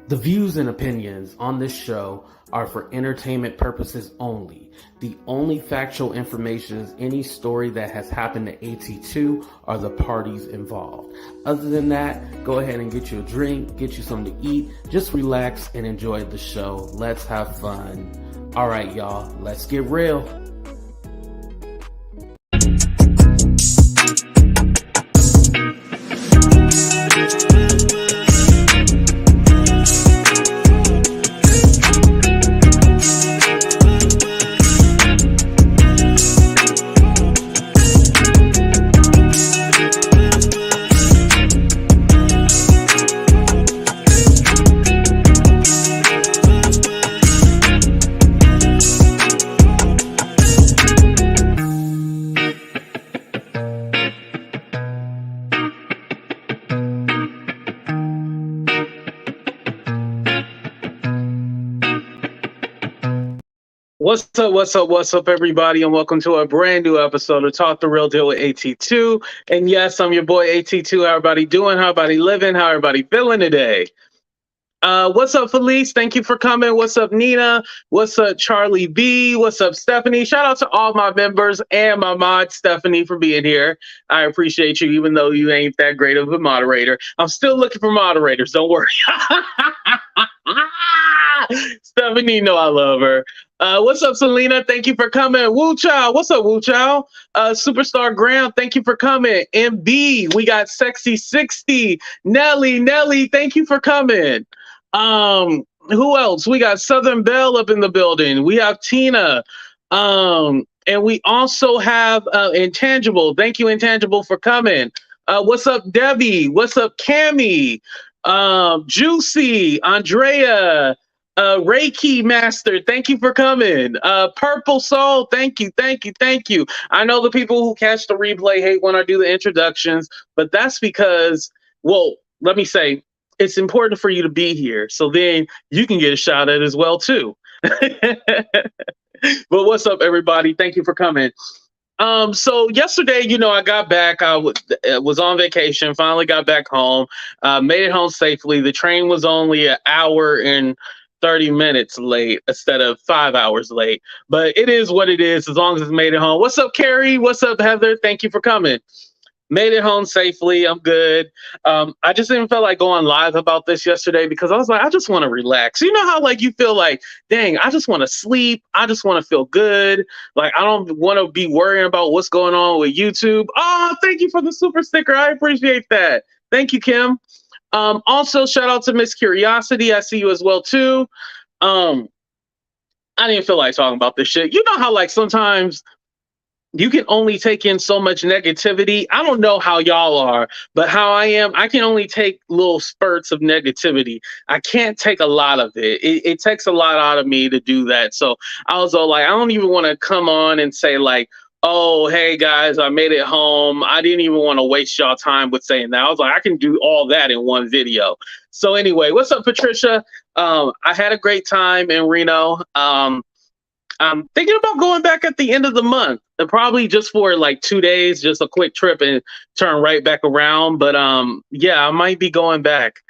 The views and opinions on this show are for entertainment purposes only. The only factual information is any story that has happened to AT2 or the parties involved. Other than that, go ahead and get you a drink, get you something to eat, just relax and enjoy the show. Let's have fun. All right, y'all, let's get real. What's up, everybody, and welcome to a brand new episode of Talk the Real Deal with AT2. And yes, I'm your boy AT2. How everybody doing? How everybody living? How everybody feeling today? What's up, Felice? Thank you for coming. What's up, Nina? What's up, Charlie B? What's up, Stephanie? Shout out to all my members and my mod, Stephanie, for being here. I appreciate you, even though you ain't that great of a moderator. I'm still looking for moderators. Don't worry. Stephanie, know I love her. What's up, Selena? Thank you for coming. Woo Chow. What's up, Woo Chow? Superstar Graham, thank you for coming. MB, we got Sexy 60. Nelly, thank you for coming. Who else? We got Southern Belle up in the building. We have Tina. And we also have Intangible. Thank you, Intangible, for coming. What's up, Debbie? What's up, Cammy? Juicy, Andrea, Reiki Master, thank you for coming. Purple Soul, thank you. I know the people who catch the replay hate when I do the introductions, but that's because, well, let me say, it's important for you to be here, so then you can get a shot at it as well, too. But what's up, everybody? Thank you for coming. So yesterday, I got back. I was on vacation, finally got back home, made it home safely. The train was only an hour and 30 minutes late instead of 5 hours late, but it is what it is as long as it's made it home. What's up, Carrie? What's up, Heather? Thank you for coming. Made it home safely. I'm good. I just didn't feel like going live about this yesterday because I was like, I just want to relax. You know how like you feel like, dang, I just want to sleep. I just want to feel good. Like I don't want to be worrying about what's going on with YouTube. Oh, thank you for the super sticker. I appreciate that. Thank you, Kim. Also, shout out to Miss Curiosity. I see you as well, too. I didn't feel like talking about this shit. You know how like sometimes you can only take in so much negativity. I don't know how y'all are, but how I am, I can only take little spurts of negativity. I can't take a lot of it. It takes a lot out of me to do that. So I was all like, I don't even want to come on and say like, oh, hey guys, I made it home. I didn't even want to waste y'all time with saying that. I was like, I can do all that in one video. So anyway, what's up, Patricia? I had a great time in Reno. I'm thinking about going back at the end of the month, probably just for like 2 days, just a quick trip and turn right back around. But yeah, I might be going back.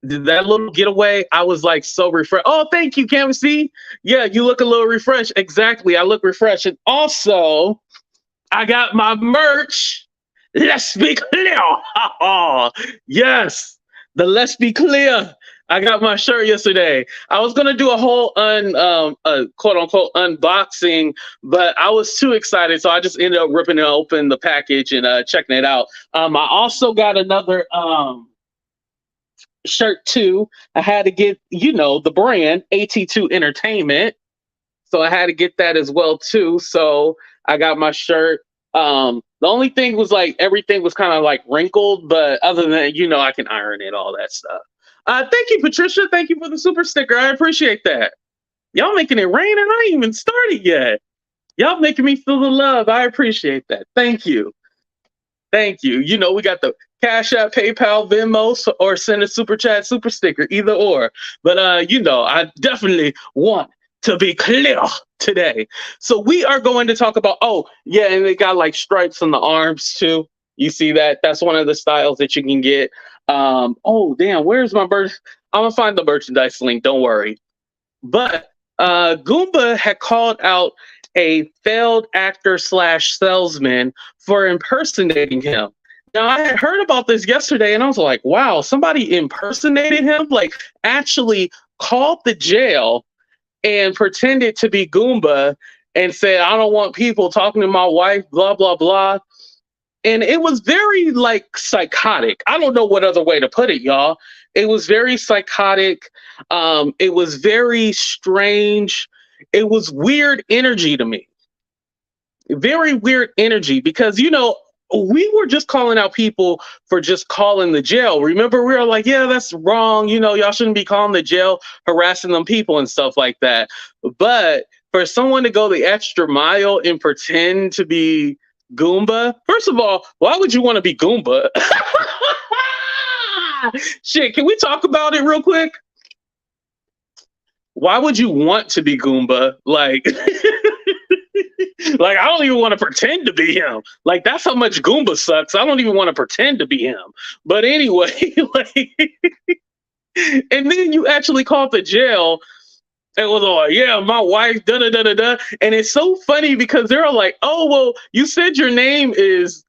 That little getaway, I was like so refreshed. Oh, thank you, Camsy. Yeah, you look a little refreshed. Exactly, I look refreshed. And also, I got my merch. Let's be clear. Yes, the Let's Be Clear. I got my shirt yesterday. I was gonna do a whole quote unquote unboxing, but I was too excited, so I just ended up ripping it open the package and checking it out. I also got another shirt too. I had to get the brand At2 Entertainment, so I had to get that as well too. So I got my shirt. The only thing was like everything was kind of like wrinkled, but other than that, I can iron it, all that stuff. Thank you, Patricia. Thank you for the super sticker. I appreciate that. Y'all making it rain and I ain't even started yet. Y'all making me feel the love. I appreciate that. Thank you. Thank you. We got the Cash App, PayPal, Venmo, or send a super chat, super sticker, either or. But I definitely want to be clear today. So we are going to talk about, oh yeah, and they got like stripes on the arms too. You see that? That's one of the styles that you can get. Oh damn, where's my bird? I'm gonna find the merchandise link. Don't worry. But Goomba had called out a failed actor slash salesman for impersonating him. Now I had heard about this yesterday, and I was like, "Wow, somebody impersonated him! Like, actually called the jail and pretended to be Goomba and said, I don't want people talking to my wife, blah, blah, blah." And it was very like psychotic. I don't know what other way to put it, y'all. It was very psychotic. It was very strange. It was weird energy to me. Very weird energy because, we were just calling out people for just calling the jail. Remember, we were like, yeah, that's wrong. Y'all shouldn't be calling the jail, harassing them people and stuff like that. But for someone to go the extra mile and pretend to be Goomba, first of all, why would you want to be Goomba? Shit, can we talk about it real quick? Why would you want to be Goomba? Like, like, I don't even want to pretend to be him. Like, that's how much Goomba sucks. I don't even want to pretend to be him. But anyway, like, and then you actually called the jail and was like, yeah, my wife, da da da da da. And it's so funny because they're all like, oh, well, you said your name is,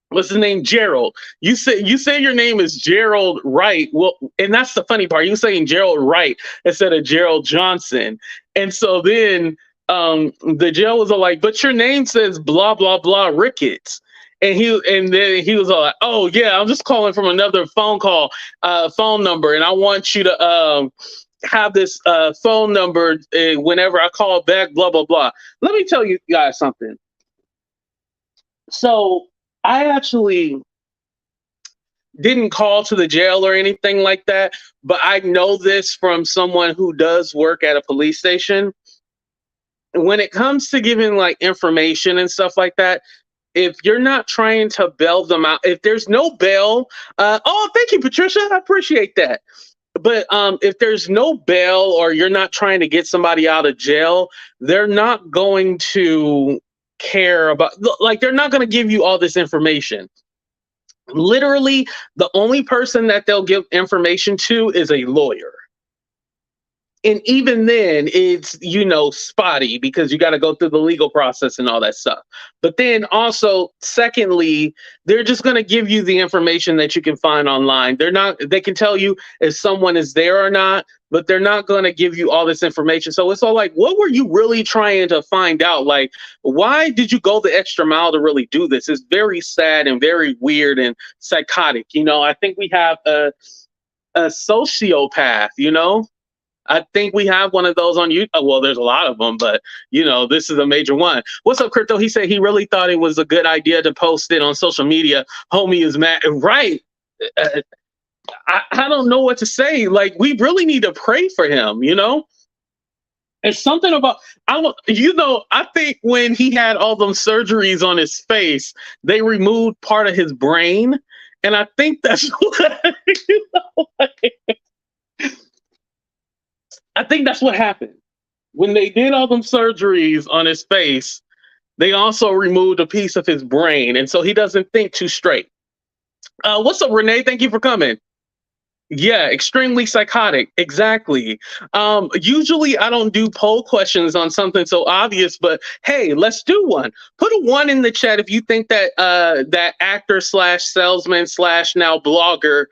what's his name? Gerald. You say your name is Gerald Wright. Well, and that's the funny part. You saying Gerald Wright instead of Gerald Johnson. And so then the jail was all like, but your name says blah blah blah Ricketts. And then he was all like, oh yeah, I'm just calling from another phone number, and I want you to have this phone number whenever I call back, blah blah blah. Let me tell you guys something. So I actually didn't call to the jail or anything like that, but I know this from someone who does work at a police station. When it comes to giving like information and stuff like that, if you're not trying to bail them out, if there's no bail, oh, thank you, Patricia, I appreciate that. But if there's no bail or you're not trying to get somebody out of jail, they're not going to care about, like, they're not going to give you all this information. Literally, the only person that they'll give information to is a lawyer. And even then, it's, spotty because you got to go through the legal process and all that stuff. But then also, secondly, they're just going to give you the information that you can find online. They can tell you if someone is there or not, but they're not going to give you all this information. So it's all like, what were you really trying to find out? Like, why did you go the extra mile to really do this? It's very sad and very weird and psychotic. I think we have a sociopath, I think we have one of those on YouTube. Well, there's a lot of them, but this is a major one. What's up, Crypto? He said he really thought it was a good idea to post it on social media. Homie is mad. Right. I don't know what to say. Like, we really need to pray for him, It's something about, I think when he had all them surgeries on his face, they removed part of his brain. And I think that's what, I think that's what happened. When they did all them surgeries on his face, they also removed a piece of his brain. And so he doesn't think too straight. What's up, Renee? Thank you for coming. Yeah, extremely psychotic. Exactly. Usually I don't do poll questions on something so obvious, but hey, let's do one. Put a 1 in the chat if you think that that actor slash salesman slash now blogger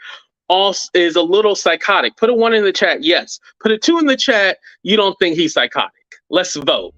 also is a little psychotic. Put a 1 in the chat. Yes. Put a 2 in the chat. You don't think he's psychotic. Let's vote.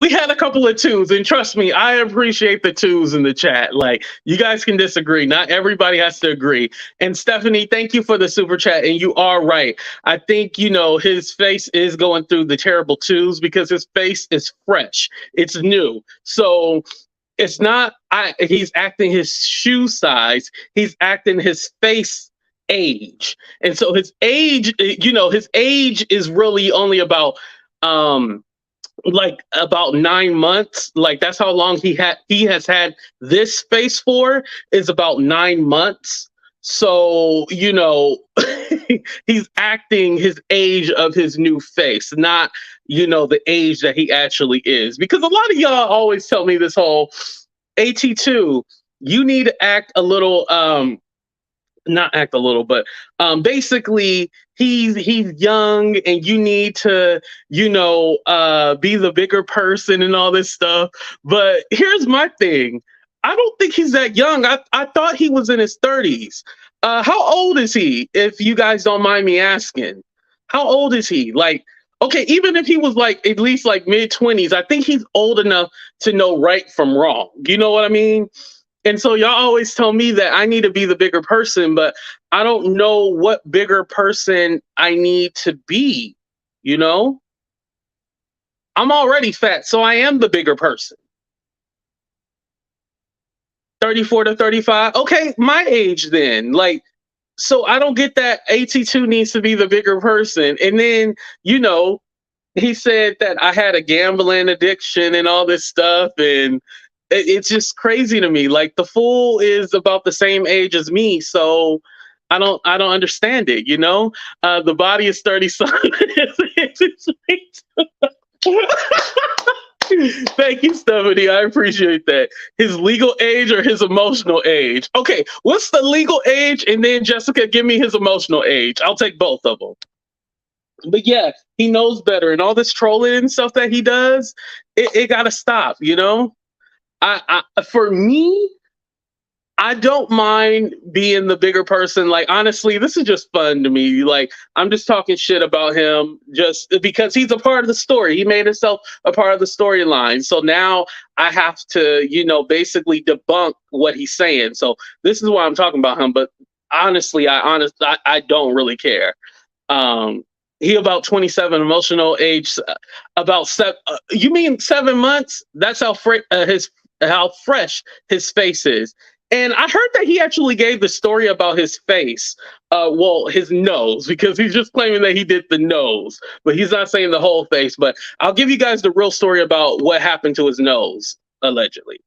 We had a couple of 2s, and trust me, I appreciate the 2s in the chat. Like, you guys can disagree. Not everybody has to agree. And Stephanie, thank you for the super chat. And you are right. I think, his face is going through the terrible 2s because his face is fresh. It's new. So it's not, he's acting his shoe size. He's acting his face age. And so his age, his age is really only about um like about 9 months. Like that's how long he has had this face for, is about 9 months. So he's acting his age of his new face, not the age that he actually is. Because a lot of y'all always tell me this whole AT2, you need to act a little not act a little, but basically he's young and you need to, be the bigger person and all this stuff. But here's my thing. I don't think he's that young. I thought he was in his 30s. How old is he, if you guys don't mind me asking? How old is he? Like, okay, even if he was like at least like mid-20s, I think he's old enough to know right from wrong. You know what I mean? And so y'all always tell me that I need to be the bigger person, but I don't know what bigger person I need to be, you know? I'm already fat, so I am the bigger person. 34 to 35. Okay, my age then. Like, so I don't get that AT2 needs to be the bigger person. And then, he said that I had a gambling addiction and all this stuff, and it's just crazy to me. Like the fool is about the same age as me, so I don't understand it. The body is 30 something. Thank you, Stephanie. I appreciate that. His legal age or his emotional age? Okay, what's the legal age? And then Jessica, give me his emotional age. I'll take both of them. But yeah, he knows better, and all this trolling and stuff that he does, it gotta stop. For me, I don't mind being the bigger person. Like, honestly, this is just fun to me. Like, I'm just talking shit about him just because he's a part of the story. He made himself a part of the storyline. So now I have to, basically debunk what he's saying. So this is why I'm talking about him. But honestly, I don't really care. He about 27, emotional age about seven. You mean 7 months? That's how how fresh his face is. And I heard that he actually gave the story about his face, his nose, because he's just claiming that he did the nose, but he's not saying the whole face. But I'll give you guys the real story about what happened to his nose, allegedly.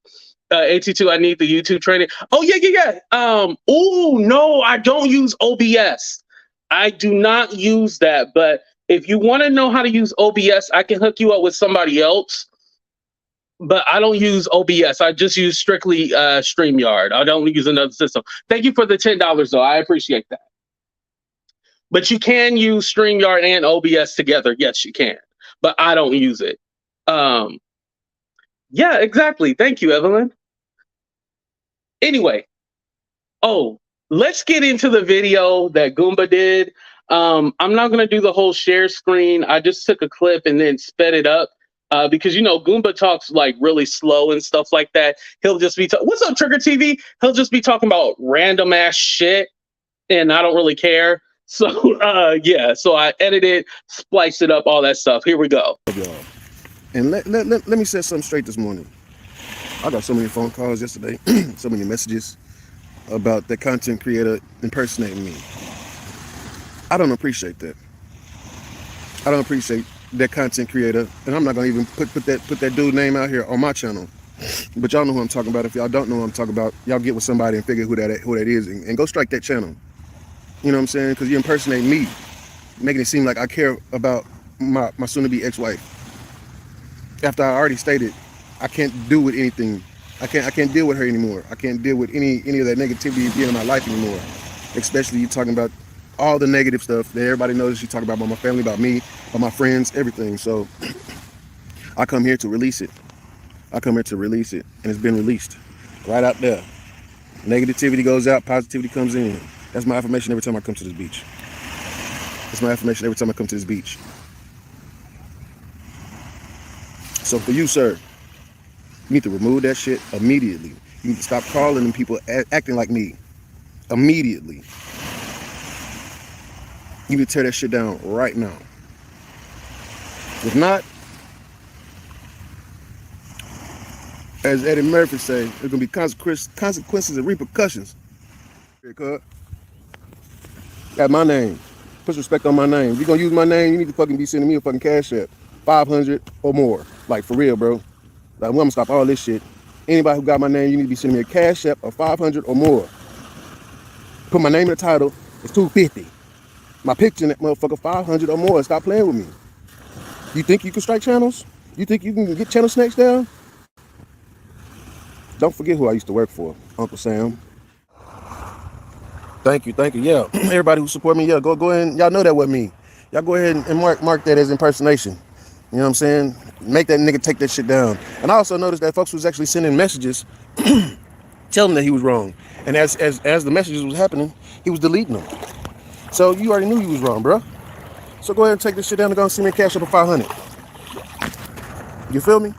AT2, I need the YouTube training. Oh, yeah. Oh, no, I don't use OBS. I do not use that. But if you want to know how to use OBS, I can hook you up with somebody else. But I don't use OBS. I just use strictly StreamYard. I don't use another system. Thank you for the $10, though. I appreciate that. But you can use StreamYard and OBS together. Yes, you can. But I don't use it. Yeah, exactly. Thank you, Evelyn. Anyway. Oh, let's get into the video that Goomba did. I'm not going to do the whole share screen. I just took a clip and then sped it up. Because Goomba talks like really slow and stuff like that. He'll just be what's up, Trigger TV? He'll just be talking about random ass shit, and I don't really care. So yeah, so I edited, spliced it up, all that stuff. Here we go. And let me set something straight this morning. I got so many phone calls yesterday, so many messages about that content creator impersonating me. I don't appreciate that. I don't appreciate that content creator, and I'm not gonna even put that dude name out here on my channel. But y'all know who I'm talking about. If y'all don't know who I'm talking about, y'all get with somebody and figure who that is, and go strike that channel. You know what I'm saying? Because you impersonate me, making it seem like I care about my soon-to-be ex-wife. After I already stated, I can't do with anything. I can't deal with her anymore. I can't deal with any of that negativity being in my life anymore. Especially you talking about all the negative stuff that everybody knows you talk about my family, about me, about my friends, everything. So I come here to release it. I come here to release it, and it's been released right out there. Negativity goes out, positivity comes in. That's my affirmation every time I come to this beach. That's my affirmation every time I come to this beach. So for you, sir, you need to remove that shit immediately. You need to stop calling them people acting like me. Immediately. You need to tear that shit down right now. If not, as Eddie Murphy say, there's gonna be consequences and repercussions. Got my name. Put respect on my name. If you're gonna use my name, you need to fucking be sending me a fucking cash app. 500 or more. Like for real, bro. Like I'm gonna stop all this shit. Anybody who got my name, you need to be sending me a cash app of 500 or more. Put my name in the title, it's 250. My picture in that motherfucker, 500 or more. Stop playing with me. You think you can strike channels? You think you can get channel snakes down? Don't forget who I used to work for, Uncle Sam. Thank you. Yeah, everybody who support me, yeah, go ahead. Y'all know that with me. Y'all go ahead and mark that as impersonation. You know what I'm saying? Make that nigga take that shit down. And I also noticed that folks was actually sending messages telling him that he was wrong. And as the messages was happening, he was deleting them. So you already knew he was wrong, bro. So go ahead and take this shit down and go and send me a cash up of 500. You feel me?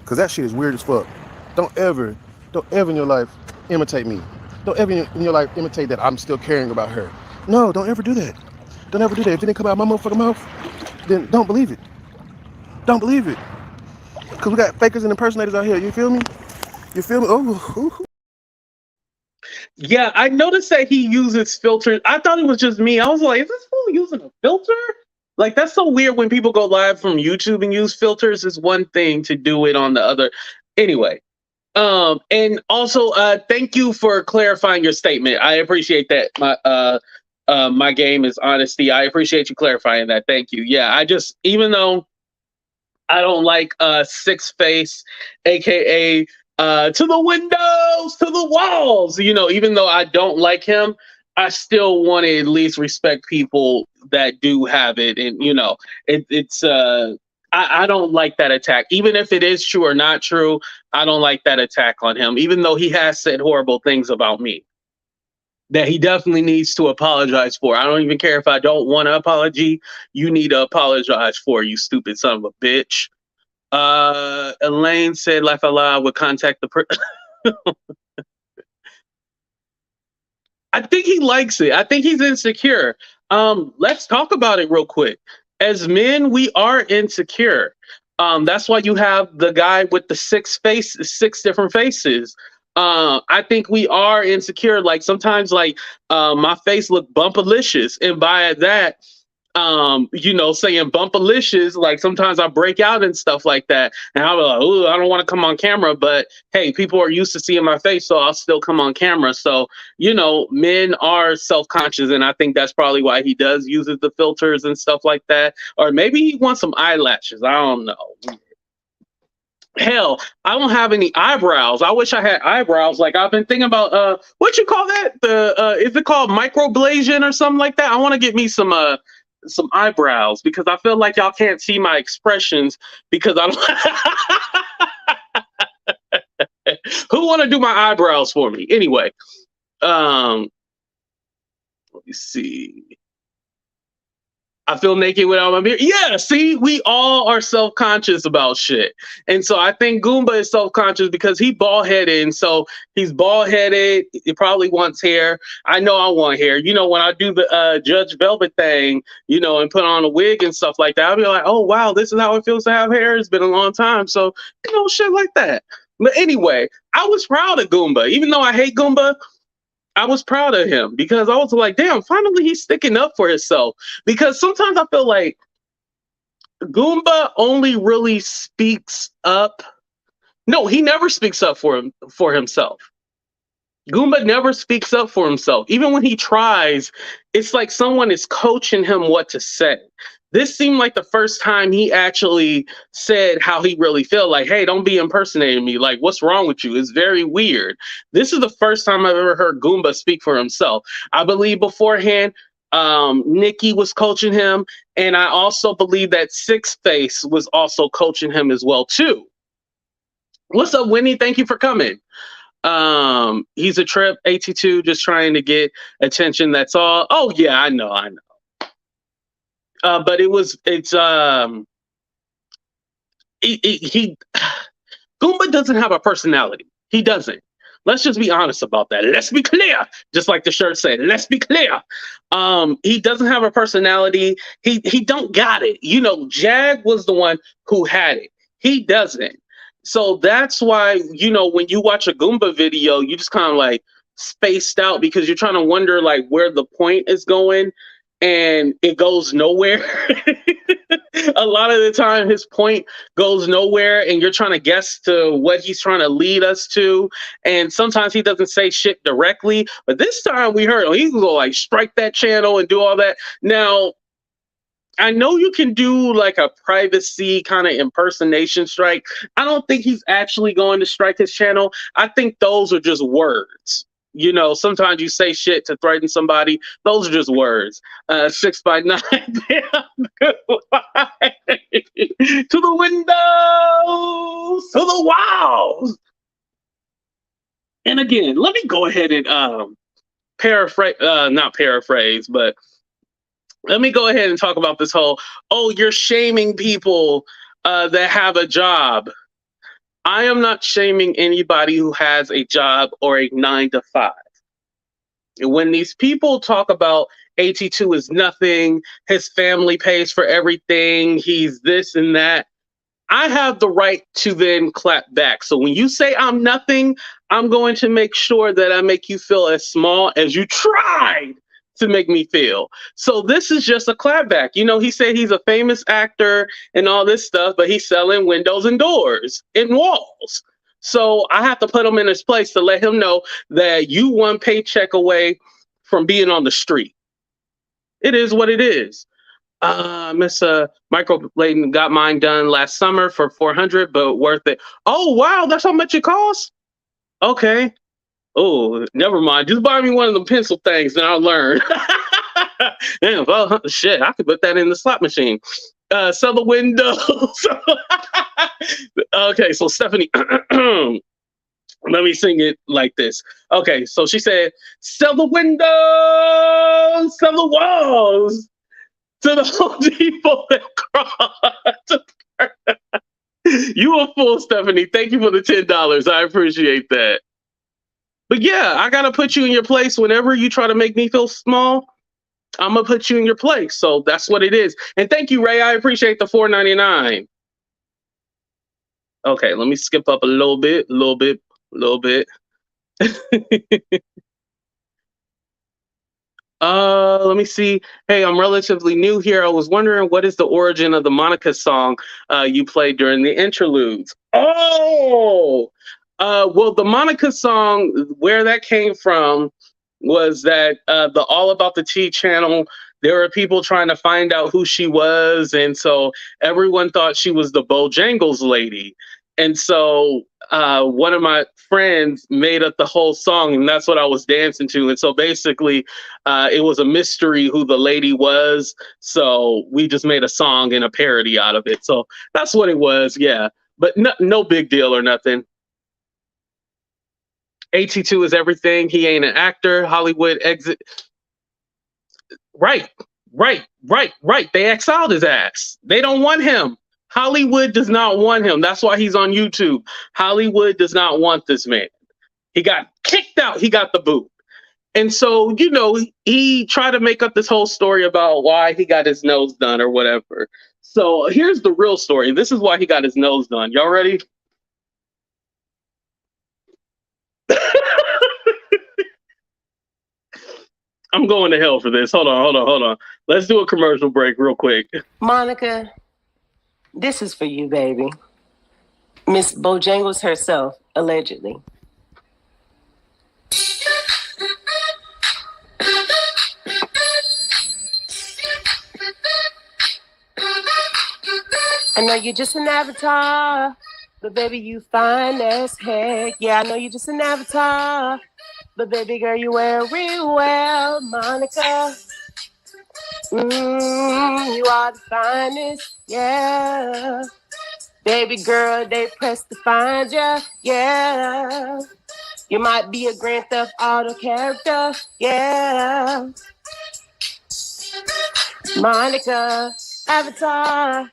Cause that shit is weird as fuck. Don't ever in your life imitate me. Don't ever in your life imitate that I'm still caring about her. No, don't ever do that. Don't ever do that. If it didn't come out of my motherfucking mouth, then don't believe it. Don't believe it. Cause we got fakers and impersonators out here. You feel me? You feel me? Oh. Yeah, I noticed that he uses filters. I thought it was just me. I was like, is this fool using a filter? Like, that's so weird when people go live from YouTube and use filters. Is one thing to do it on the other. Anyway, and also, thank you for clarifying your statement. I appreciate that. My game is honesty. I appreciate you clarifying that. Thank you. Yeah, I just, even though I don't like Six Face, aka to the windows, to the walls. You know, even though I don't like him, I still want to at least respect people that do have it. And you know, it's I don't like that attack, even if it is true or not true. I don't like that attack on him, even though he has said horrible things about me that he definitely needs to apologize for. I don't even care if I don't want an apology. You need to apologize for, you stupid son of a bitch. Elaine said Life Alive would contact the I think he likes it. I think he's insecure. Let's talk about it real quick. As men, we are insecure. That's why you have the guy with the six different faces. I think we are insecure. Like sometimes, like my face look bumpalicious, and by that, you know, saying bumpalicious, like sometimes I break out and stuff like that, and I'm like, oh, I don't want to come on camera, but hey, people are used to seeing my face, so I'll still come on camera. So, you know, men are self-conscious, and I think that's probably why he does uses the filters and stuff like that, or maybe he wants some eyelashes. I don't know. Hell, I don't have any eyebrows. I wish I had eyebrows. Like I've been thinking about what you call that? The is it called microblading or something like that? I want to get me some eyebrows because I feel like y'all can't see my expressions because I don't who want to do my eyebrows for me? Anyway, let me see. I feel naked without my beard. Yeah, see, we all are self-conscious about shit. And so I think Goomba is self-conscious because he bald-headed. And so he's bald-headed. He probably wants hair. I know I want hair. You know, when I do the Judge Velvet thing, you know, and put on a wig and stuff like that, I'll be like, oh, wow, this is how it feels to have hair. It's been a long time. So, you know, shit like that. But anyway, I was proud of Goomba. Even though I hate Goomba, I was proud of him because I was like, damn, finally he's sticking up for himself. Because sometimes I feel like Goomba only really speaks up. No, he never speaks up for himself. Goomba never speaks up for himself. Even when he tries, it's like someone is coaching him what to say. This seemed like the first time he actually said how he really felt. Like, hey, don't be impersonating me. Like, what's wrong with you? It's very weird. This is the first time I've ever heard Goomba speak for himself. I believe beforehand, Nikki was coaching him. And I also believe that Six Face was also coaching him as well, too. What's up, Winnie? Thank you for coming. He's a trip, At2, just trying to get attention. That's all. Oh, yeah, I know. But he Goomba doesn't have a personality. He doesn't. Let's just be honest about that. Let's be clear. Just like the shirt said, let's be clear. He doesn't have a personality. He don't got it. You know, Jag was the one who had it. He doesn't. So that's why, you know, when you watch a Goomba video, you just kind of like spaced out because you're trying to wonder like where the point is going and it goes nowhere. A lot of the time his point goes nowhere and you're trying to guess to what he's trying to lead us to. And sometimes he doesn't say shit directly, but this time we heard him. He can go like strike that channel and do all that. Now, I know you can do like a privacy kind of impersonation strike. I don't think he's actually going to strike his channel. I think those are just words. You know, sometimes you say shit to threaten somebody. Those are just words. 6x9. To the windows, to the walls. And again, let me go ahead and paraphrase, not paraphrase, but let me go ahead and talk about this whole, oh, you're shaming people that have a job. I am not shaming anybody who has a job or a 9-to-5. When these people talk about AT2 is nothing, his family pays for everything, he's this and that, I have the right to then clap back. So when you say I'm nothing, I'm going to make sure that I make you feel as small as you tried to make me feel. So this is just a clapback. You know, he said he's a famous actor and all this stuff, but he's selling windows and doors and walls. So I have to put him in his place to let him know that you one paycheck away from being on the street. It is what it is. Miss Microblading got mine done last summer for $400, but worth it. Oh wow, that's how much it costs? Okay. Oh, never mind. Just buy me one of the pencil things and I'll learn. Damn, well, shit, I could put that in the slot machine. Sell the windows. Okay, so Stephanie, let me sing it like this. Okay, so she said, sell the windows, sell the walls to the Home Depot that cross. You a fool, Stephanie. Thank you for the $10. I appreciate that. But yeah, I gotta put you in your place. Whenever you try to make me feel small, I'm gonna put you in your place. So that's what it is. And thank you, Ray. I appreciate the $4.99. Okay, let me skip up a little bit. Let me see. Hey, I'm relatively new here. I was wondering what is the origin of the Monica song you played during the interludes? Oh, well, the Monica song, where that came from was that the All About the Tea channel, there were people trying to find out who she was. And so everyone thought she was the Bojangles lady. And so one of my friends made up the whole song, and that's what I was dancing to. And so basically, it was a mystery who the lady was. So we just made a song and a parody out of it. So that's what it was, yeah. But no big deal or nothing. AT2 is everything. He ain't an actor. Hollywood exit. Right. They exiled his ass. They don't want him. Hollywood does not want him. That's why he's on YouTube. Hollywood does not want this man. He got kicked out. He got the boot. And so, you know, he tried to make up this whole story about why he got his nose done or whatever. So here's the real story. This is why he got his nose done. Y'all ready? I'm going to hell for this. Hold on. Let's do a commercial break real quick. Monica, this is for you, baby. Miss Bojangles herself, allegedly. I know you're just an avatar, but baby, you fine as heck. Yeah, I know you're just an avatar, but baby girl, you wear it real well, Monica. You are the finest, yeah. Baby girl, they press to find ya, yeah. You might be a Grand Theft Auto character, yeah. Monica, avatar,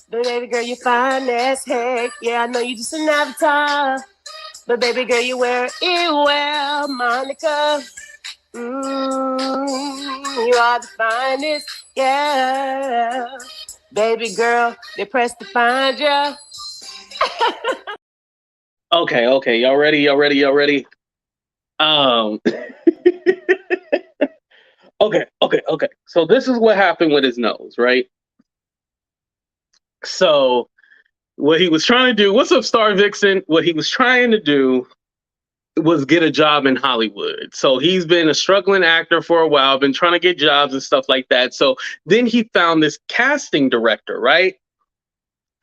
but baby girl, you fine as heck. Yeah, I know you just an avatar, but baby girl, you wear it well, Monica. You are the finest, yeah. Baby girl, they press to find ya. Okay. Y'all ready? Um, okay. So this is what happened with his nose, right? So what he was trying to do, what's up, Star Vixen? What he was trying to do was get a job in Hollywood. So he's been a struggling actor for a while, been trying to get jobs and stuff like that. So then he found this casting director, right?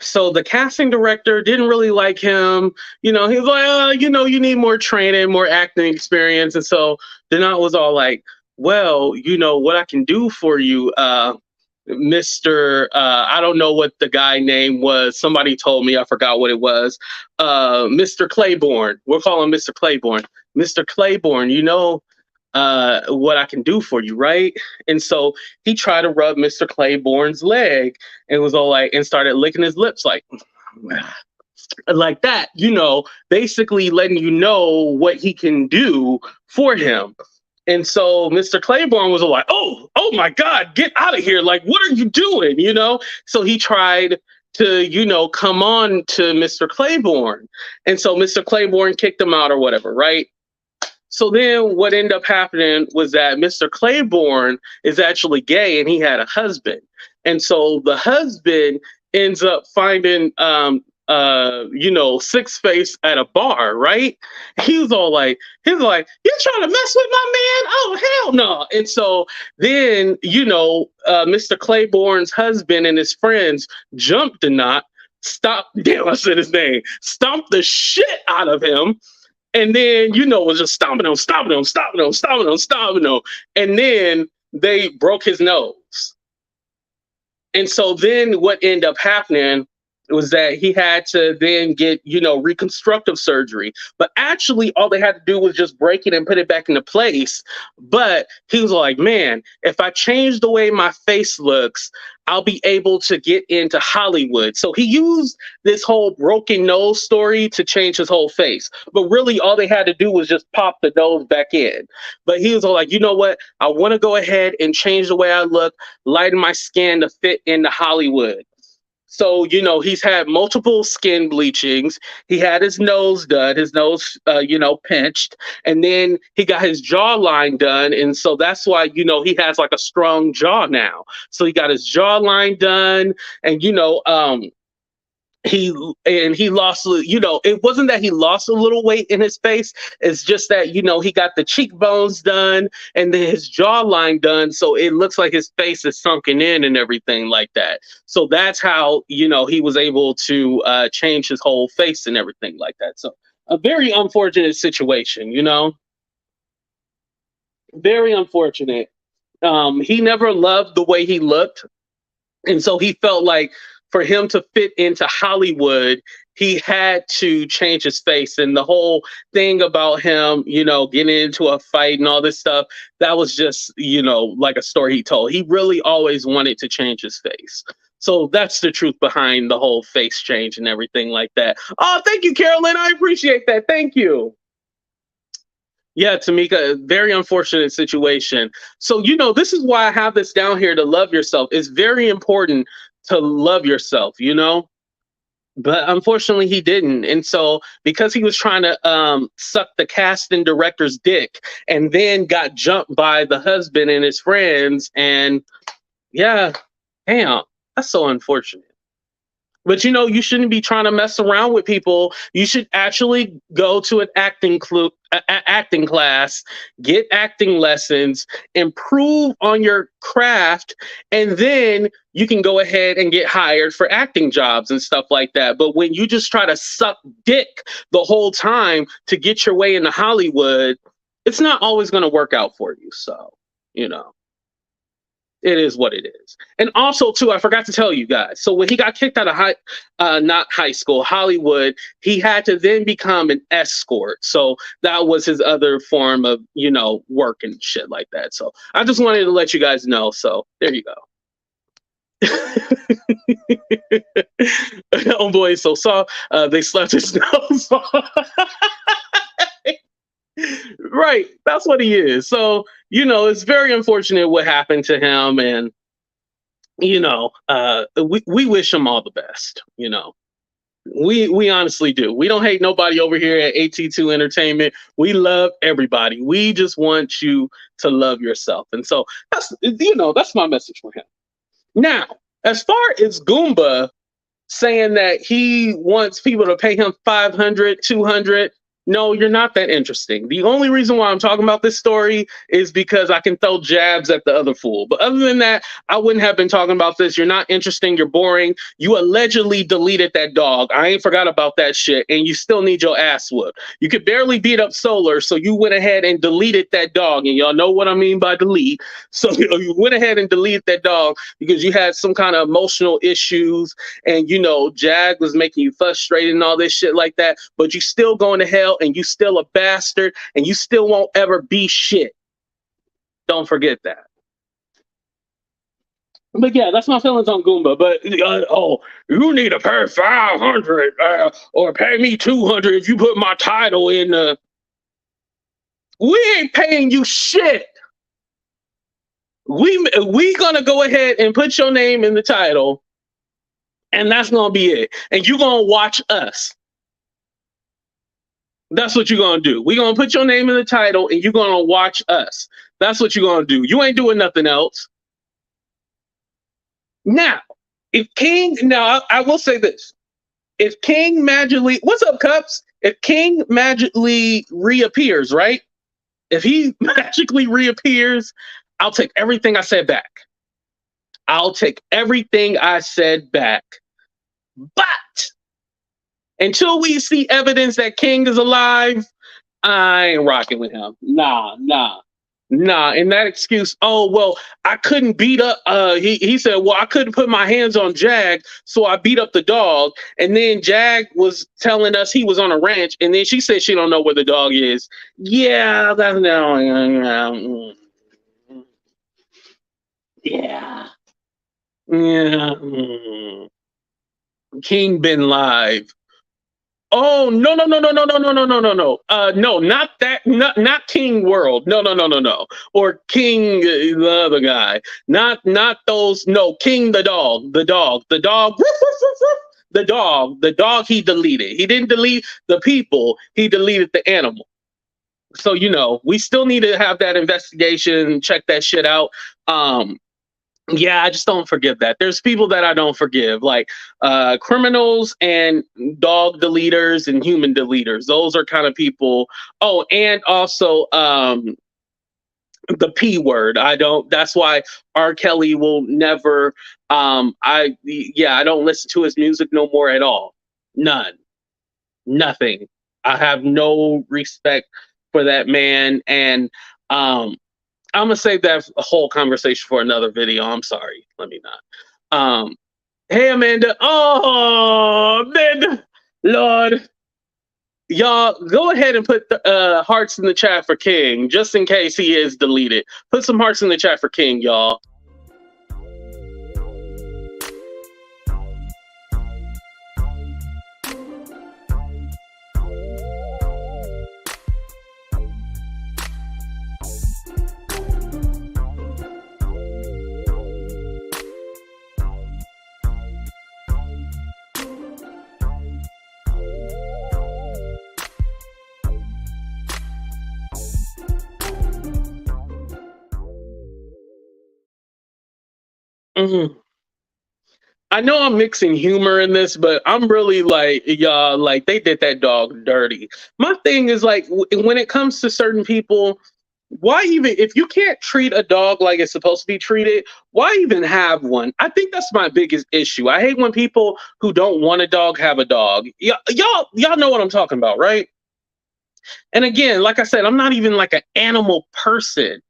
So the casting director didn't really like him. He was like, you need more training, more acting experience. And so Denat was all like, well, what I can do for you, Mr. I don't know what the guy name was. Somebody told me, I forgot what it was. Mr. Claiborne. We'll call him Mr. Claiborne. Mr. Claiborne, what I can do for you, right? And so he tried to rub Mr. Claiborne's leg and was all like, and started licking his lips like that, basically letting you know what he can do for him. And so Mr. Claiborne was like, oh my God, get out of here. Like, what are you doing? So he tried to, come on to Mr. Claiborne. And so Mr. Claiborne kicked him out or whatever, right? So then what ended up happening was that Mr. Claiborne is actually gay and he had a husband. And so the husband ends up finding Six Face at a bar, right? He's like, you're trying to mess with my man? Oh, hell no. And so then, Mr. Claiborne's husband and his friends jumped Denat, I said his name, stomped the shit out of him. And then, was just stomping him. And then they broke his nose. And so then what ended up happening was that he had to then get, reconstructive surgery. But actually, all they had to do was just break it and put it back into place. But he was like, man, if I change the way my face looks, I'll be able to get into Hollywood. So he used this whole broken nose story to change his whole face. But really, all they had to do was just pop the nose back in. But he was all like, you know what? I want to go ahead and change the way I look, lighten my skin to fit into Hollywood. So, he's had multiple skin bleachings. He had his nose done, pinched. And then he got his jawline done. And so that's why, he has like a strong jaw now. So he got his jawline done. And, he lost, it wasn't that he lost a little weight in his face. It's just that, he got the cheekbones done and then his jawline done. So it looks like his face is sunken in and everything like that. So that's how, he was able to change his whole face and everything like that. So a very unfortunate situation, very unfortunate. He never loved the way he looked. And so he felt like, for him to fit into Hollywood, he had to change his face. And the whole thing about him, getting into a fight and all this stuff, that was just, like a story he told. He really always wanted to change his face. So that's the truth behind the whole face change and everything like that. Oh, thank you, Carolyn. I appreciate that. Thank you. Yeah, Tamika, very unfortunate situation. So, this is why I have this down here to love yourself. It's very important to love yourself, but unfortunately he didn't. And so because he was trying to suck the casting director's dick and then got jumped by the husband and his friends, and yeah, damn, that's so unfortunate. But you shouldn't be trying to mess around with people. You should actually go to an acting class, get acting lessons, improve on your craft, and then you can go ahead and get hired for acting jobs and stuff like that. But when you just try to suck dick the whole time to get your way into Hollywood, it's not always going to work out for you. So, it is what it is. And also, too, I forgot to tell you guys. So when he got kicked out of not high school, Hollywood, he had to then become an escort. So that was his other form of, work and shit like that. So I just wanted to let you guys know. So there you go. Oh boy, so they slapped his nose. Right, that's what he is. So it's very unfortunate what happened to him, and we wish him all the best. We honestly do. We don't hate nobody over here at At2 Entertainment. We love everybody. We just want you to love yourself. And so that's my message for him. Now, as far as Goomba saying that he wants people to pay him 500, 200. No, you're not that interesting. The only reason why I'm talking about this story is because I can throw jabs at the other fool. But other than that, I wouldn't have been talking about this. You're not interesting. You're boring. You allegedly deleted that dog. I ain't forgot about that shit. And you still need your ass whooped. You could barely beat up Solar. So you went ahead and deleted that dog. And y'all know what I mean by delete. So you went ahead and deleted that dog because you had some kind of emotional issues. And, Jag was making you frustrated and all this shit like that. But you still going to hell. And you still a bastard, and you still won't ever be shit. Don't forget that. But yeah, that's my feelings on Goomba. But you need to pay 500 or pay me 200 if you put my title in. We ain't paying you shit. We gonna go ahead and put your name in the title, and that's gonna be it. And you gonna watch us. That's what you're going to do. We're going to put your name in the title and you're going to watch us. That's what you're going to do. You ain't doing nothing else. Now, I will say this. If King magically, what's up, Cups? If King magically reappears, right? If he magically reappears, I'll take everything I said back. I'll take everything I said back. But until we see evidence that King is alive, I ain't rocking with him. Nah. And that excuse, I couldn't beat up, he said, well, I couldn't put my hands on Jag, so I beat up the dog. And then Jag was telling us he was on a ranch, and then she said she don't know where the dog is. Yeah, that's no. Yeah. King been live. Oh, no. No, not that, not King World. No. Or King, the other guy. Not those, no, King the dog. The dog. The dog he deleted. He didn't delete the people, he deleted the animal. So, we still need to have that investigation, check that shit out. Yeah, I just don't forgive that. There's people that I don't forgive, like criminals and dog deleters and human deleters. Those are kind of people. Oh, and also the P word. I don't. That's why R. Kelly will never. I don't listen to his music no more at all. None. Nothing. I have no respect for that man, and I'm gonna save that whole conversation for another video. I'm sorry. Let me not. Hey, Amanda. Oh, Amanda. Lord. Y'all, go ahead and put hearts in the chat for King, just in case he is deleted. Put some hearts in the chat for King, y'all. I know I'm mixing humor in this, but I'm really like, y'all, like they did that dog dirty. My thing is like, when it comes to certain people, why even, if you can't treat a dog like it's supposed to be treated, why even have one? I think that's my biggest issue. I hate when people who don't want a dog have a dog. Y'all know what I'm talking about, right? And again, like I said, I'm not even like an animal person.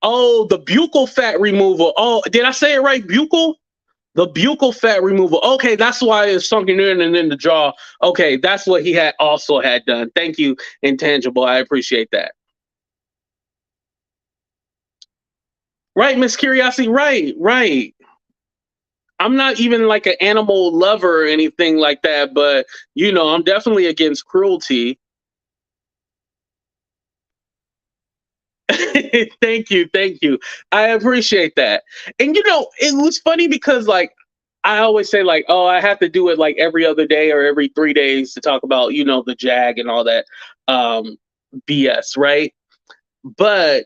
Oh, the buccal fat removal. Oh, did I say it right? Buccal? The buccal fat removal. Okay, that's why it's sunken in and in the jaw. Okay, that's what he had also had done. Thank you, Intangible. I appreciate that. Right, Miss Curiosity. Right. I'm not even like an animal lover or anything like that, but I'm definitely against cruelty. Thank you. I appreciate that. And it was funny because like I always say like, oh, I have to do it like every other day or every 3 days to talk about, the Jag and all that um, BS, right? But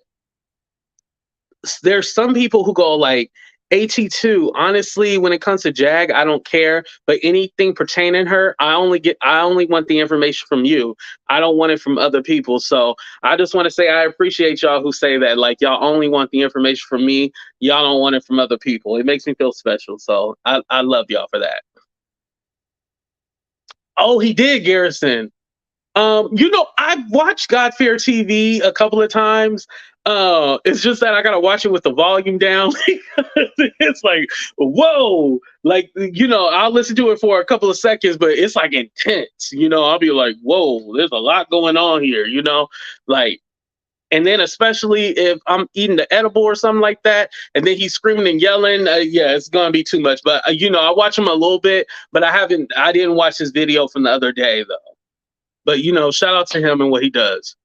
there's some people who go like, AT2, honestly, when it comes to Jag, I don't care. But anything pertaining her, I only want the information from you. I don't want it from other people. So I just want to say I appreciate y'all who say that. Like y'all only want the information from me. Y'all don't want it from other people. It makes me feel special. So I love y'all for that. Oh, he did, Garrison. I've watched God Fear TV a couple of times. It's just that I gotta watch it with the volume down. It's like, whoa, like I'll listen to it for a couple of seconds, but it's like intense. I'll be like, whoa, there's a lot going on here. Like, and then especially if I'm eating the edible or something like that, and then he's screaming and yelling, yeah, it's gonna be too much. But I watch him a little bit, but I didn't watch his video from the other day though. But shout out to him and what he does.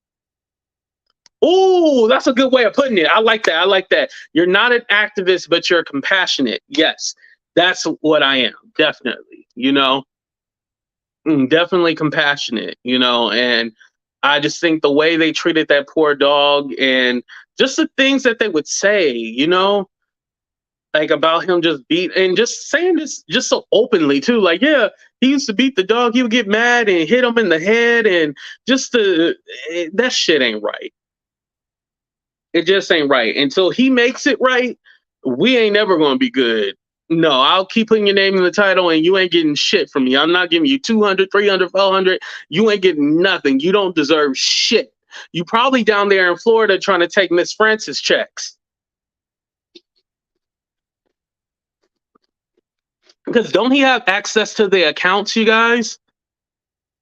Oh, that's a good way of putting it. I like that. I like that. You're not an activist, but you're compassionate. Yes, that's what I am. Definitely. Definitely compassionate. And I just think the way they treated that poor dog and just the things that they would say, like about him just and just saying this just so openly too. Like, yeah, he used to beat the dog. He would get mad and hit him in the head, and that shit ain't right. It just ain't right. Until he makes it right, we ain't never gonna be good. No, I'll keep putting your name in the title and you ain't getting shit from me. I'm not giving you 200, 300, 400. You ain't getting nothing. You don't deserve shit. You probably down there in Florida trying to take Miss Francis checks. Because don't he have access to the accounts, you guys?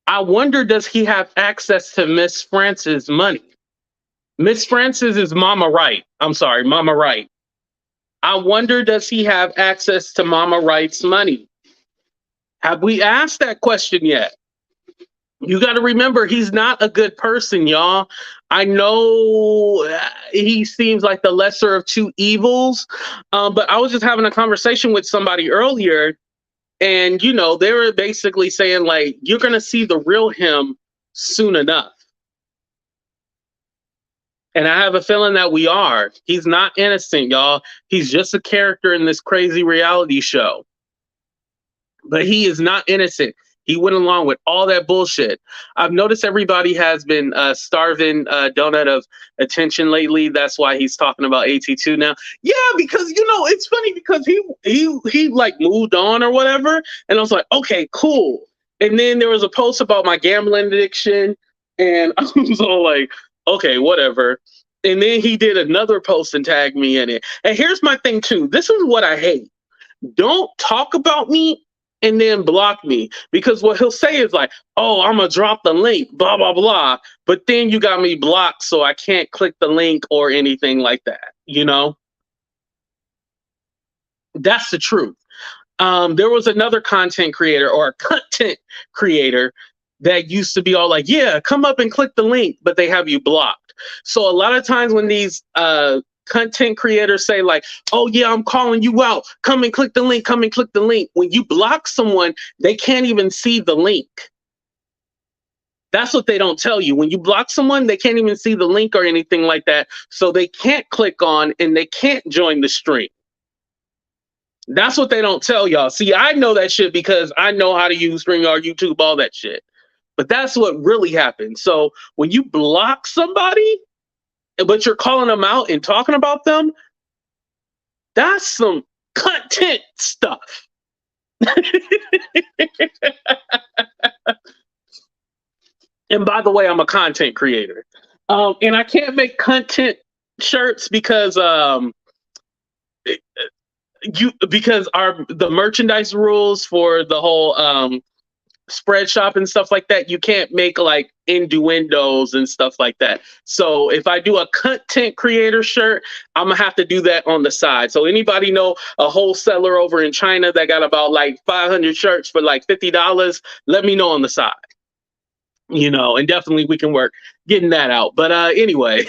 I wonder, does he have access to Miss Francis' money? Miss Francis is Mama Wright. I'm sorry, Mama Wright. I wonder, does he have access to Mama Wright's money? Have we asked that question yet? You got to remember, he's not a good person, y'all. I know he seems like the lesser of two evils, but I was just having a conversation with somebody earlier, and, they were basically saying, like, you're going to see the real him soon enough. And I have a feeling that we are. He's not innocent, y'all. He's just a character in this crazy reality show. But he is not innocent. He went along with all that bullshit. I've noticed everybody has been starving Donut of attention lately. That's why he's talking about AT2 now. Yeah, because it's funny because he like moved on or whatever, and I was like, okay, cool. And then there was a post about my gambling addiction, and I was all like, okay, whatever. And then he did another post and tagged me in it. And here's my thing too. This is what I hate. Don't talk about me and then block me, because what he'll say is like, oh, I'm gonna drop the link, blah, blah, blah. But then you got me blocked, so I can't click the link or anything like that. That's the truth. There was another content creator or a content creator that used to be all like, yeah, come up and click the link, but they have you blocked. So a lot of times when these content creators say like, oh yeah, I'm calling you out, come and click the link, come and click the link. When you block someone, they can't even see the link. That's what they don't tell you. When you block someone, they can't even see the link or anything like that. So they can't click on and they can't join the stream. That's what they don't tell y'all. See, I know that shit because I know how to use StreamYard, YouTube, all that shit. But that's what really happens. So when you block somebody, but you're calling them out and talking about them, that's some content stuff. And by the way, I'm a content creator. And I can't make content shirts because the merchandise rules for the whole spread shop and stuff like that, you can't make like innuendos and stuff like that. So if I do a content creator shirt, I'm gonna have to do that on the side. So anybody know a wholesaler over in China that got about like 500 shirts for like $50, let me know on the side. And definitely we can work getting that out. But anyway.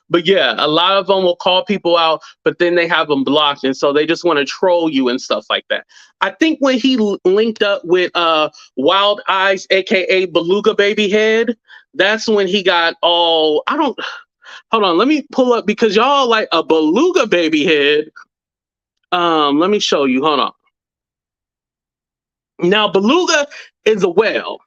But yeah, a lot of them will call people out, but then they have them blocked, and so they just want to troll you and stuff like that. I think when he linked up with Wild Eyes, aka Beluga Baby Head, that's when he got all. I don't. Hold on, let me pull up because y'all like a Beluga Baby Head. Let me show you. Hold on. Now Beluga is a whale,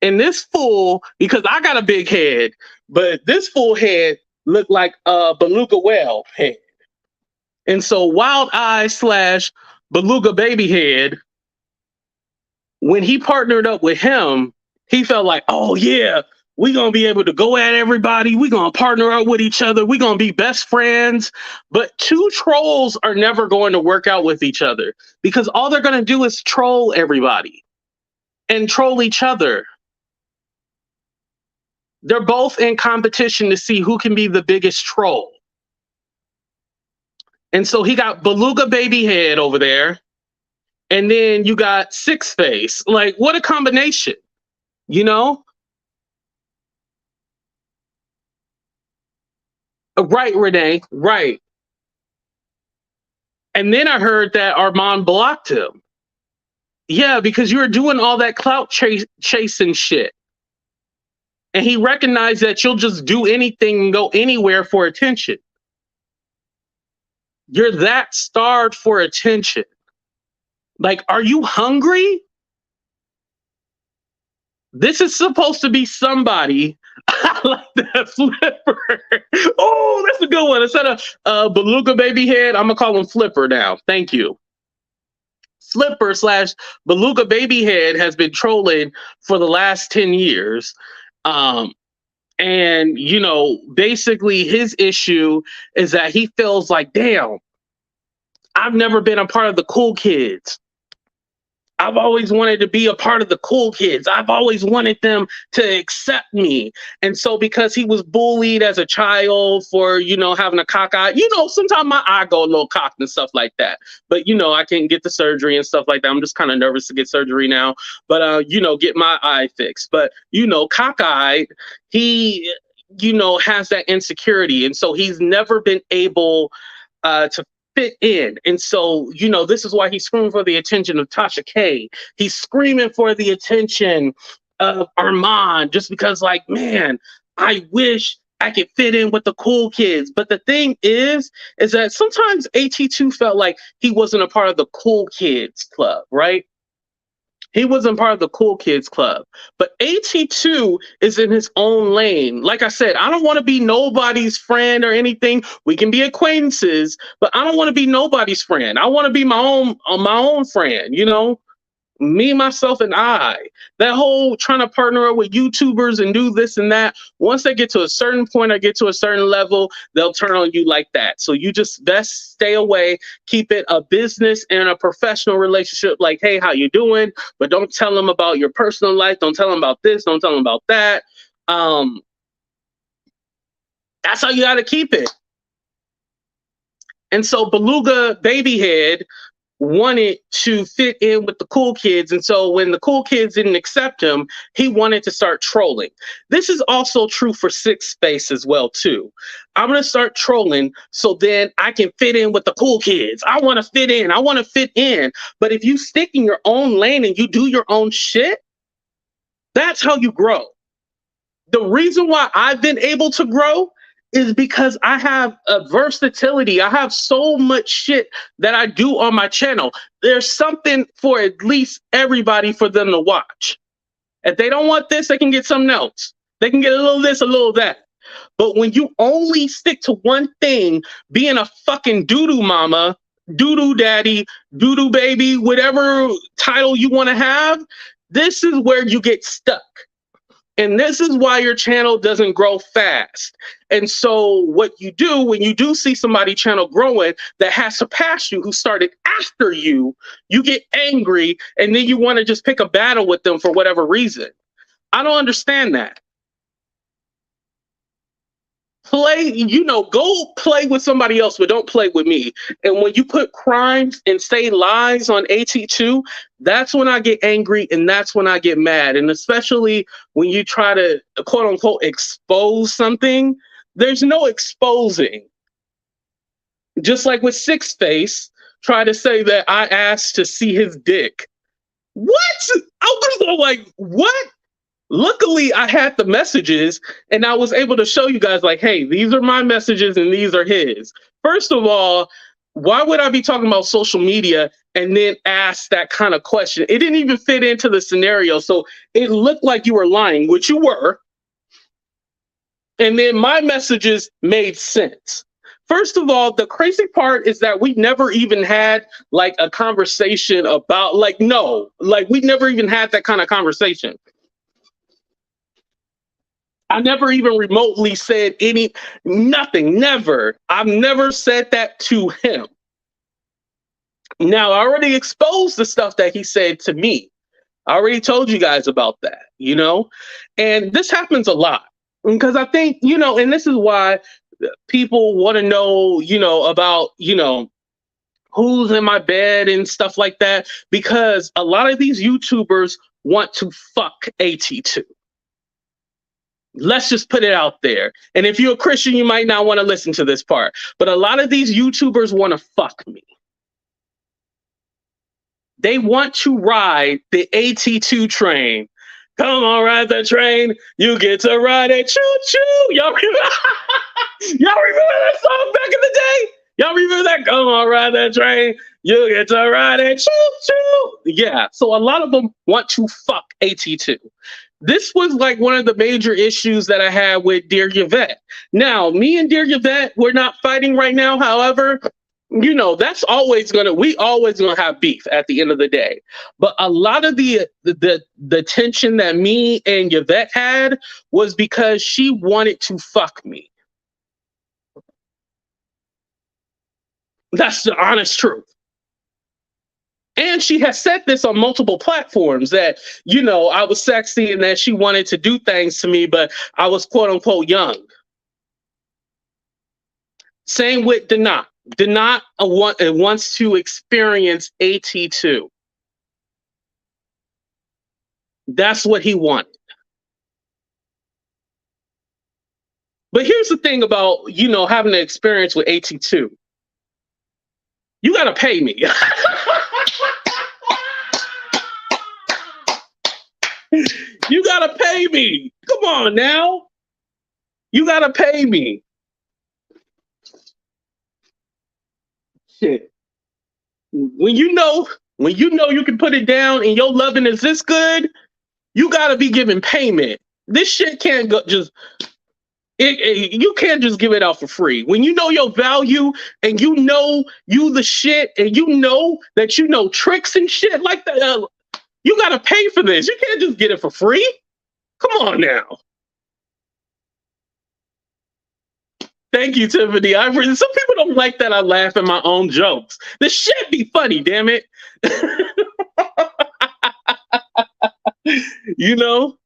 and this fool, because I got a big head, but this fool head looked like a beluga whale head. And so Wild Eye / Beluga Baby Head, when he partnered up with him, he felt like, oh yeah, we're going to be able to go at everybody. We're going to partner up with each other. We're going to be best friends. But two trolls are never going to work out with each other because all they're going to do is troll everybody and troll each other. They're both in competition to see who can be the biggest troll. And so he got Beluga Baby Head over there. And then you got Six Face. Like, what a combination, you know? Right, Renee, right. And then I heard that Armand blocked him. Yeah, because you were doing all that clout chasing shit. And he recognized that you'll just do anything and go anywhere for attention. You're that starved for attention. Like, are you hungry? This is supposed to be somebody. I like that Flipper. Oh, that's a good one. Instead of Beluga Baby Head, I'm going to call him Flipper now. Thank you. Flipper / Beluga Baby Head has been trolling for the last 10 years. And, you know, basically his issue is that he feels like, damn, I've never been a part of the cool kids. I've always wanted to be a part of the cool kids. I've always wanted them to accept me. And so because he was bullied as a child for, you know, having a cock eye, you know, sometimes my eye go a little cocked and stuff like that. But, you know, I can't get the surgery and stuff like that. I'm just kind of nervous to get surgery now. But, you know, get my eye fixed. But, you know, cockeyed, he, you know, has that insecurity. And so he's never been able to fit in. And so, you know, this is why he's screaming for the attention of Tasha K. He's screaming for the attention of Armand just because, like, man, I wish I could fit in with the cool kids. But the thing is that sometimes AT2 felt like he wasn't a part of the cool kids club, right? He wasn't part of the cool kids club. But AT2 is in his own lane. Like I said, I don't want to be nobody's friend or anything. We can be acquaintances, but I don't want to be nobody's friend. I want to be my own friend, you know? Me, myself, and I. That whole trying to partner up with YouTubers and do this and that, once they get to a certain point or get to a certain level, they'll turn on you like that. So you just best stay away, keep it a business and a professional relationship, like, hey, how you doing? But don't tell them about your personal life. Don't tell them about this. Don't tell them about that. That's how you got to keep it. And so Beluga Baby Head wanted to fit in with the cool kids. And so when the cool kids didn't accept him, he wanted to start trolling. This is also true for Six Face as well, too. I'm going to start trolling so then I can fit in with the cool kids. I want to fit in. I want to fit in. But if you stick in your own lane and you do your own shit, that's how you grow. The reason why I've been able to grow is because I have a versatility. I have so much shit that I do on my channel. There's something for at least everybody for them to watch. If they don't want this, they can get something else. They can get a little this, a little that. But when you only stick to one thing, being a fucking doo-doo mama, doo-doo daddy, doo-doo baby, whatever title you want to have, this is where you get stuck. And this is why your channel doesn't grow fast. And so what you do when you do see somebody channel growing that has surpassed you, who started after you, you get angry and then you want to just pick a battle with them for whatever reason. I don't understand that. Play, you know, go play with somebody else, but don't play with me. And when you put crimes and say lies on AT2, that's when I get angry and that's when I get mad. And especially when you try to, quote unquote, expose something There's no exposing. Just like with Six Face, try to say that I asked to see his dick. What? I was like, what? Luckily, I had the messages and I was able to show you guys, like, hey, these are my messages and these are his. First of all, why would I be talking about social media and then ask that kind of question? It didn't even fit into the scenario. So it looked like you were lying, which you were. And then my messages made sense. First of all, the crazy part is that we never even had like a conversation about like, no, like we never even had that kind of conversation. I never even remotely said nothing, never. I've never said that to him. Now, I already exposed the stuff that he said to me. I already told you guys about that, you know? And this happens a lot because I think, you know, and this is why people want to know, you know, about, you know, who's in my bed and stuff like that, because a lot of these YouTubers want to fuck AT2. Let's just put it out there. And if you're a Christian, you might not want to listen to this part, but a lot of these YouTubers want to fuck me. They want to ride the AT2 train. Come on, ride the train. You get to ride it. Choo choo. Y'all remember that song back in the day? Y'all remember that? Come on, ride that train. You get to ride it. Choo choo. Yeah. So a lot of them want to fuck AT2. This was like one of the major issues that I had with Dear Yvette. Now, me and Dear Yvette, we're not fighting right now. However, you know, we always gonna have beef at the end of the day. But a lot of the tension that me and Yvette had was because she wanted to fuck me. That's the honest truth. And she has said this on multiple platforms that, you know, I was sexy and that she wanted to do things to me, but I was quote unquote young. Same with Denat. Denat wants to experience AT2. That's what he wanted. But here's the thing about, you know, having an experience with AT2. You got to pay me. You got to pay me. Come on now. You got to pay me. Shit. When you know you can put it down and your loving is this good, you got to be giving payment. This shit can't go just you can't just give it out for free. When you know your value and you know you the shit and you know that you know tricks and shit like that, you got to pay for this. You can't just get it for free. Come on now. Thank you, Tiffany. Some people don't like that I laugh at my own jokes. This shit be funny, damn it. You know?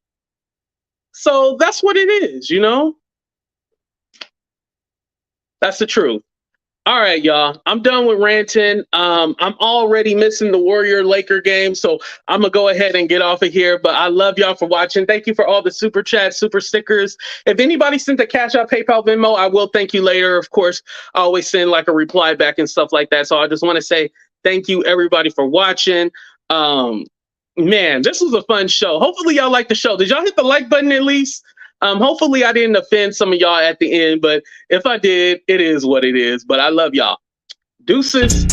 So that's what it is, you know? That's the truth. All right, y'all. I'm done with ranting. I'm already missing the Warrior-Laker game, so I'm going to go ahead and get off of here. But I love y'all for watching. Thank you for all the super chats, super stickers. If anybody sent a Cash App, PayPal, Venmo, I will thank you later. Of course, I always send like a reply back and stuff like that. So I just want to say thank you, everybody, for watching. Man, this was a fun show. Hopefully, y'all liked the show. Did y'all hit the like button at least? Hopefully I didn't offend some of y'all at the end, but if I did, it is what it is. But I love y'all. Deuces.